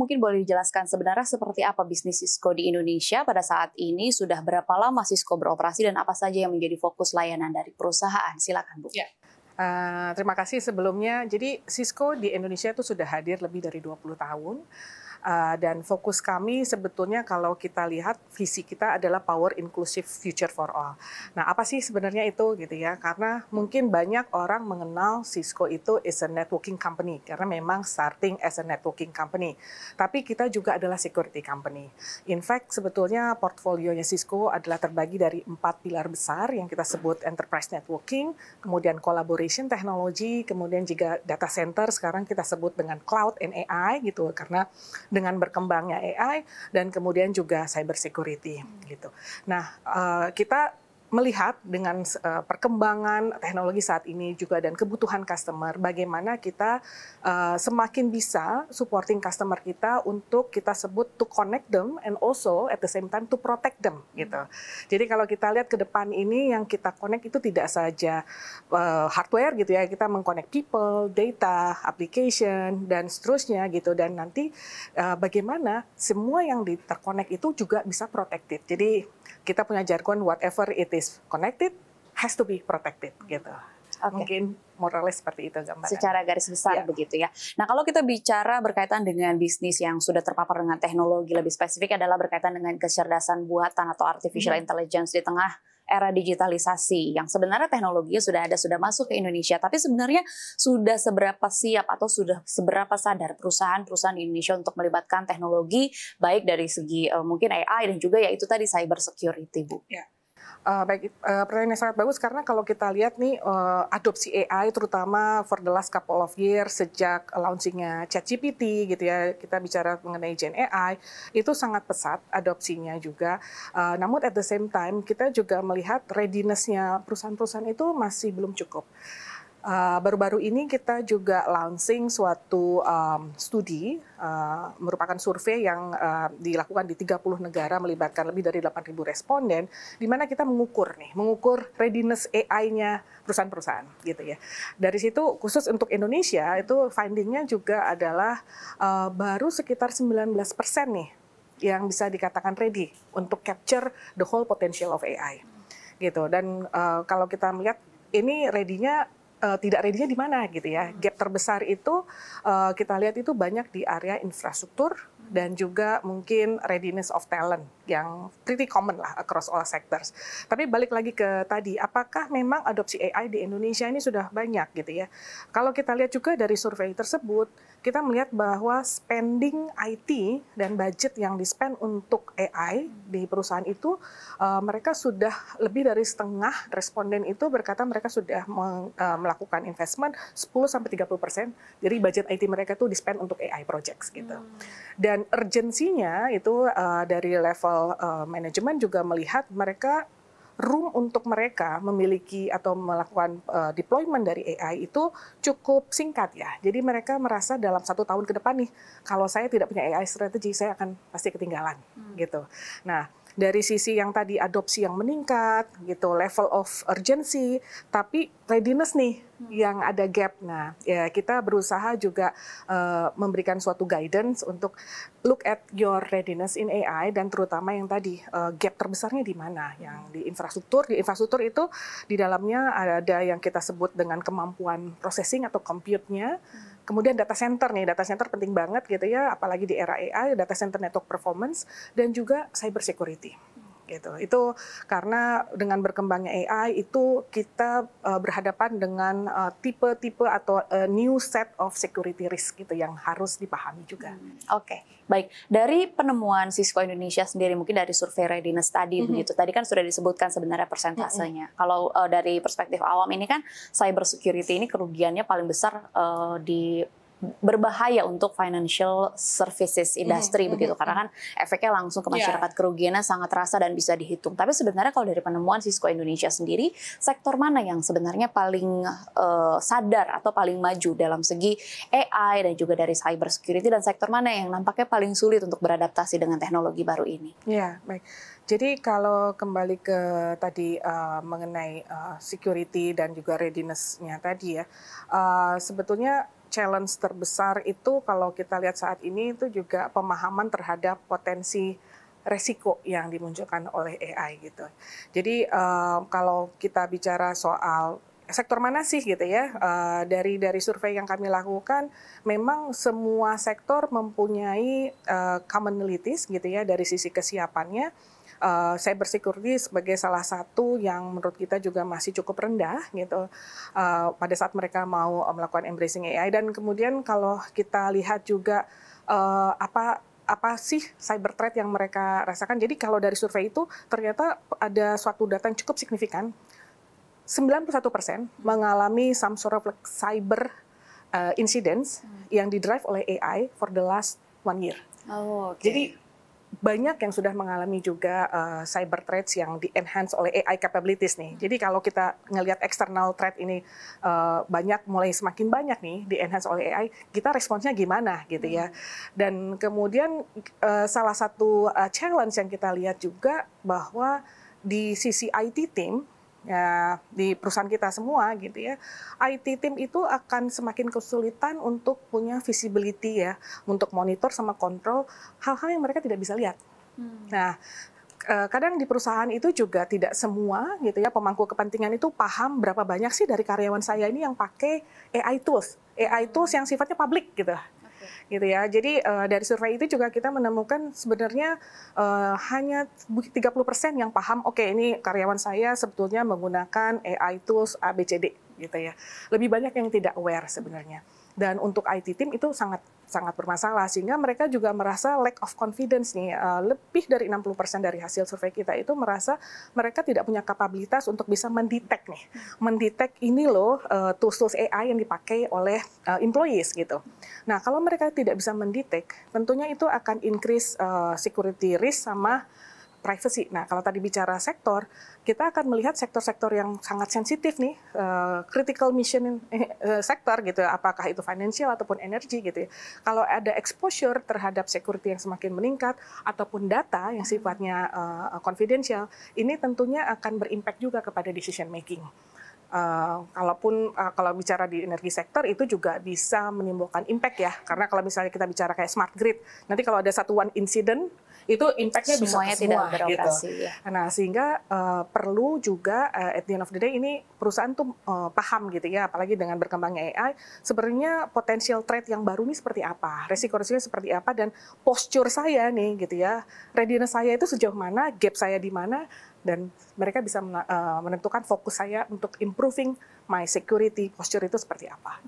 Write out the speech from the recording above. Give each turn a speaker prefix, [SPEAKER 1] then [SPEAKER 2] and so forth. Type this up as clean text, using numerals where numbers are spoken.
[SPEAKER 1] mungkin boleh dijelaskan sebenarnya seperti apa bisnis Cisco di Indonesia pada saat ini, sudah berapa lama Cisco beroperasi dan apa saja yang menjadi fokus layanan dari perusahaan? Silakan Bu.
[SPEAKER 2] Ya. Terima kasih sebelumnya. Jadi Cisco di Indonesia itu sudah hadir lebih dari 20 tahun. Dan fokus kami sebetulnya kalau kita lihat visi kita adalah Power Inclusive Future for All. Nah, apa sih sebenarnya itu gitu ya? Karena mungkin banyak orang mengenal Cisco itu is a networking company karena memang starting as a networking company. Tapi kita juga adalah security company. In fact, sebetulnya portfolionya Cisco adalah terbagi dari 4 pilar besar yang kita sebut enterprise networking, kemudian collaboration technology, kemudian juga data center sekarang kita sebut dengan cloud and AI gitu karena dengan berkembangnya AI dan kemudian juga cyber security gitu. Nah, kita melihat dengan perkembangan teknologi saat ini juga dan kebutuhan customer, bagaimana kita semakin bisa supporting customer kita untuk kita sebut to connect them and also at the same time to protect them gitu. Jadi kalau kita lihat ke depan ini yang kita connect itu tidak saja hardware gitu ya, kita mengconnect people, data, application dan seterusnya gitu, dan nanti bagaimana semua yang terconnect itu juga bisa protected. Jadi kita punya jargon whatever it is connected has to be protected gitu. Okay. Mungkin moralnya seperti itu gambaran.
[SPEAKER 1] Secara garis besar begitu ya. Nah, kalau kita bicara berkaitan dengan bisnis yang sudah terpapar dengan teknologi, lebih spesifik adalah berkaitan dengan kecerdasan buatan atau artificial intelligence di tengah era digitalisasi yang sebenarnya teknologinya sudah ada, sudah masuk ke Indonesia, tapi sebenarnya sudah seberapa siap atau sudah seberapa sadar perusahaan-perusahaan di Indonesia untuk melibatkan teknologi baik dari segi mungkin AI dan juga yaitu tadi cyber security, Bu.
[SPEAKER 2] Ya. Pertanyaan yang sangat bagus karena kalau kita lihat nih adopsi AI terutama for the last couple of years sejak launchingnya ChatGPT gitu ya, kita bicara mengenai Gen AI itu sangat pesat adopsinya juga. Namun at the same time kita juga melihat readiness-nya perusahaan-perusahaan itu masih belum cukup. Baru-baru ini kita juga launching suatu studi, merupakan survei yang dilakukan di 30 negara melibatkan lebih dari 8.000 responden, di mana kita mengukur readiness AI-nya perusahaan-perusahaan gitu ya. Dari situ khusus untuk Indonesia itu finding-nya juga adalah baru sekitar 19% nih yang bisa dikatakan ready untuk capture the whole potential of AI gitu. Dan kalau kita melihat ini ready-nya tidak ready-nya di mana gitu ya. Gap terbesar itu kita lihat itu banyak di area infrastruktur dan juga mungkin readiness of talent yang pretty common lah across all sectors. Tapi balik lagi ke tadi, apakah memang adopsi AI di Indonesia ini sudah banyak gitu ya. Kalau kita lihat juga dari survei tersebut, kita melihat bahwa spending IT dan budget yang di-spend untuk AI di perusahaan itu mereka sudah lebih dari setengah responden itu berkata mereka sudah melakukan investment 10-30% dari budget IT mereka tuh di-spend untuk AI projects gitu. Dan urgensinya itu dari level manajemen juga melihat mereka room untuk mereka memiliki atau melakukan deployment dari AI itu cukup singkat ya. Jadi mereka merasa dalam 1 tahun ke depan nih, kalau saya tidak punya AI strategi, saya akan pasti ketinggalan gitu. Nah, dari sisi yang tadi adopsi yang meningkat gitu, level of urgency, tapi readiness nih yang ada gap. Nah, ya kita berusaha juga memberikan suatu guidance untuk look at your readiness in AI dan terutama yang tadi gap terbesarnya di mana? Yang di infrastruktur. Di infrastruktur itu di dalamnya ada yang kita sebut dengan kemampuan processing atau compute-nya. Kemudian data center nih, data center penting banget gitu ya, apalagi di era AI, data center network performance dan juga cyber security. Gitu. Itu karena dengan berkembangnya AI itu kita berhadapan dengan tipe-tipe atau new set of security risk gitu yang harus dipahami juga.
[SPEAKER 1] Oke, baik. Dari penemuan Cisco Indonesia sendiri, mungkin dari survei readiness tadi begitu. Tadi kan sudah disebutkan sebenarnya persentasenya. Kalau dari perspektif awam ini kan cyber security ini kerugiannya paling besar di berbahaya untuk financial services industry begitu, karena kan efeknya langsung ke masyarakat, kerugiannya sangat terasa dan bisa dihitung. Tapi sebenarnya kalau dari penemuan Cisco Indonesia sendiri, sektor mana yang sebenarnya paling sadar atau paling maju dalam segi AI dan juga dari cyber security, dan sektor mana yang nampaknya paling sulit untuk beradaptasi dengan teknologi baru ini?
[SPEAKER 2] Ya, baik. Jadi kalau kembali ke tadi mengenai security dan juga readiness-nya tadi ya, sebetulnya challenge terbesar itu kalau kita lihat saat ini itu juga pemahaman terhadap potensi resiko yang dimunculkan oleh AI gitu. Jadi kalau kita bicara soal sektor mana sih gitu ya, dari survei yang kami lakukan, memang semua sektor mempunyai commonalities gitu ya dari sisi kesiapannya. Cyber security sebagai salah satu yang menurut kita juga masih cukup rendah gitu pada saat mereka mau melakukan embracing AI. Dan kemudian kalau kita lihat juga apa sih cyber threat yang mereka rasakan. Jadi kalau dari survei itu ternyata ada suatu data yang cukup signifikan. 91% mengalami some sort of like cyber incidents yang didrive oleh AI for the last 1 year.
[SPEAKER 1] Oh, okay.
[SPEAKER 2] Jadi banyak yang sudah mengalami juga cyber threats yang di-enhance oleh AI capabilities nih. Jadi kalau kita ngelihat external threat ini mulai semakin banyak nih di-enhance oleh AI, kita responsnya gimana gitu ya. Dan kemudian salah satu challenge yang kita lihat juga bahwa di sisi IT team, ya, di perusahaan kita semua gitu ya, IT team itu akan semakin kesulitan untuk punya visibility ya, untuk monitor sama kontrol hal-hal yang mereka tidak bisa lihat. Nah, kadang di perusahaan itu juga tidak semua gitu ya, pemangku kepentingan itu paham berapa banyak sih dari karyawan saya ini yang pakai AI tools yang sifatnya publik gitu. Gitu ya. Jadi dari survei itu juga kita menemukan sebenarnya hanya 30% yang paham, oke, ini karyawan saya sebetulnya menggunakan AI tools ABCD gitu ya. Lebih banyak yang tidak aware sebenarnya. Dan untuk IT team itu sangat bermasalah, sehingga mereka juga merasa lack of confidence nih. Lebih dari 60% dari hasil survei kita itu merasa mereka tidak punya kapabilitas untuk bisa mendetek ini loh tools AI yang dipakai oleh employees gitu. Nah, kalau mereka tidak bisa mendetek, tentunya itu akan increase security risk sama privacy. Nah, kalau tadi bicara sektor, kita akan melihat sektor-sektor yang sangat sensitif nih, critical mission sektor gitu, apakah itu financial ataupun energi gitu ya. Kalau ada exposure terhadap security yang semakin meningkat, ataupun data yang sifatnya confidential, ini tentunya akan berimpact juga kepada decision making. Kalau bicara di energi sektor itu juga bisa menimbulkan impact ya, karena kalau misalnya kita bicara kayak smart grid, nanti kalau ada one incident itu impact-nya bisa ke semua
[SPEAKER 1] tidak beroperasi,
[SPEAKER 2] gitu.
[SPEAKER 1] Ya.
[SPEAKER 2] Nah, sehingga perlu juga at the end of the day ini perusahaan tuh paham gitu ya, apalagi dengan berkembangnya AI, sebenarnya potensial threat yang baru ini seperti apa, resiko-resikonya seperti apa, dan posture saya nih gitu ya, readiness saya itu sejauh mana, gap saya di mana, dan mereka bisa menentukan fokus saya untuk improving my security posture itu seperti apa.